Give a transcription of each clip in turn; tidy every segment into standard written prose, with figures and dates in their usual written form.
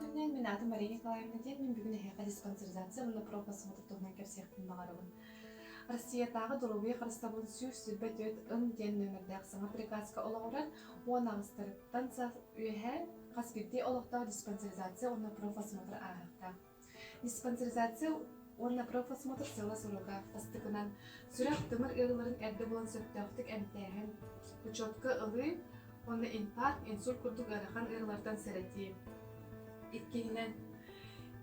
күннен мен атым Мария Николаевна ден мен бүгін әйқа диспансеризация мұны профосмотр тұғынан кәпсияқтың бағарығын. Россиятағы дұрылбей қырыстабын сүйір сүрбет өт ұн ден нөмірдәқ саңа приказка олағыран оң ағыстырыптан үйәе қаспетте олықтау диспансеризация оны профосмотр ағықта. Диспансеризация оны профосмотр сыла сұруға тастықынан сүрәқ тымыр ұғыларын әрді болан сөптәқтік әмтәғін учетка ұлы оны инфаркт, инсульт күрдік әріған ұғылардан сәрәті. Иткенінен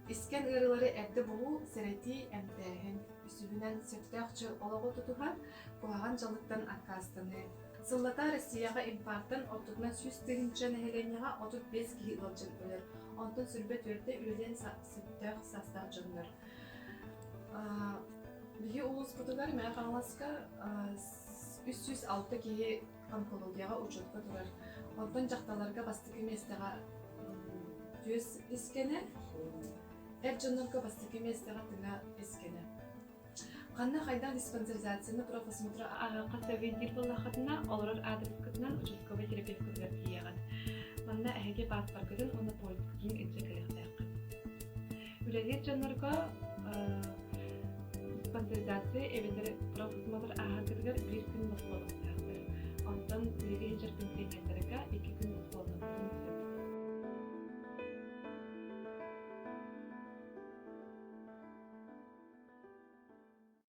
Isken ırıları evde bulu sereti emtehin. Üsübünen söktəqçı olağı tutuhan, kulağan calıktan arkasını. Sıllata Rusiyaga infarkttan 30-100 nehireniyaga 35 kilolcun ölür. Ondan sürbet örde ülden söktəq sastaq cındır. Bihi ulus budular Məqalaska 306 kihi onkologiyaga uçutka turar. Ondan jaqtalarga bastıqı mestəqa 100 iskene, Ercanlarga bastıqı mestəqa tına iskene. Qanna qaydan dispансеризацияны профосмотра ағаққа вентил болақытына олар адрескітінен ұчытқабы терапевткілер кейеған. Манна әйге баспар көдін оны политкін етсе кіріқтәқін. Үләдер жанларға диспансеризация әбендері профосмотр ағақырғыр бір күн мұқпалықтақтыр. Онтан үләдер жарпын текеттері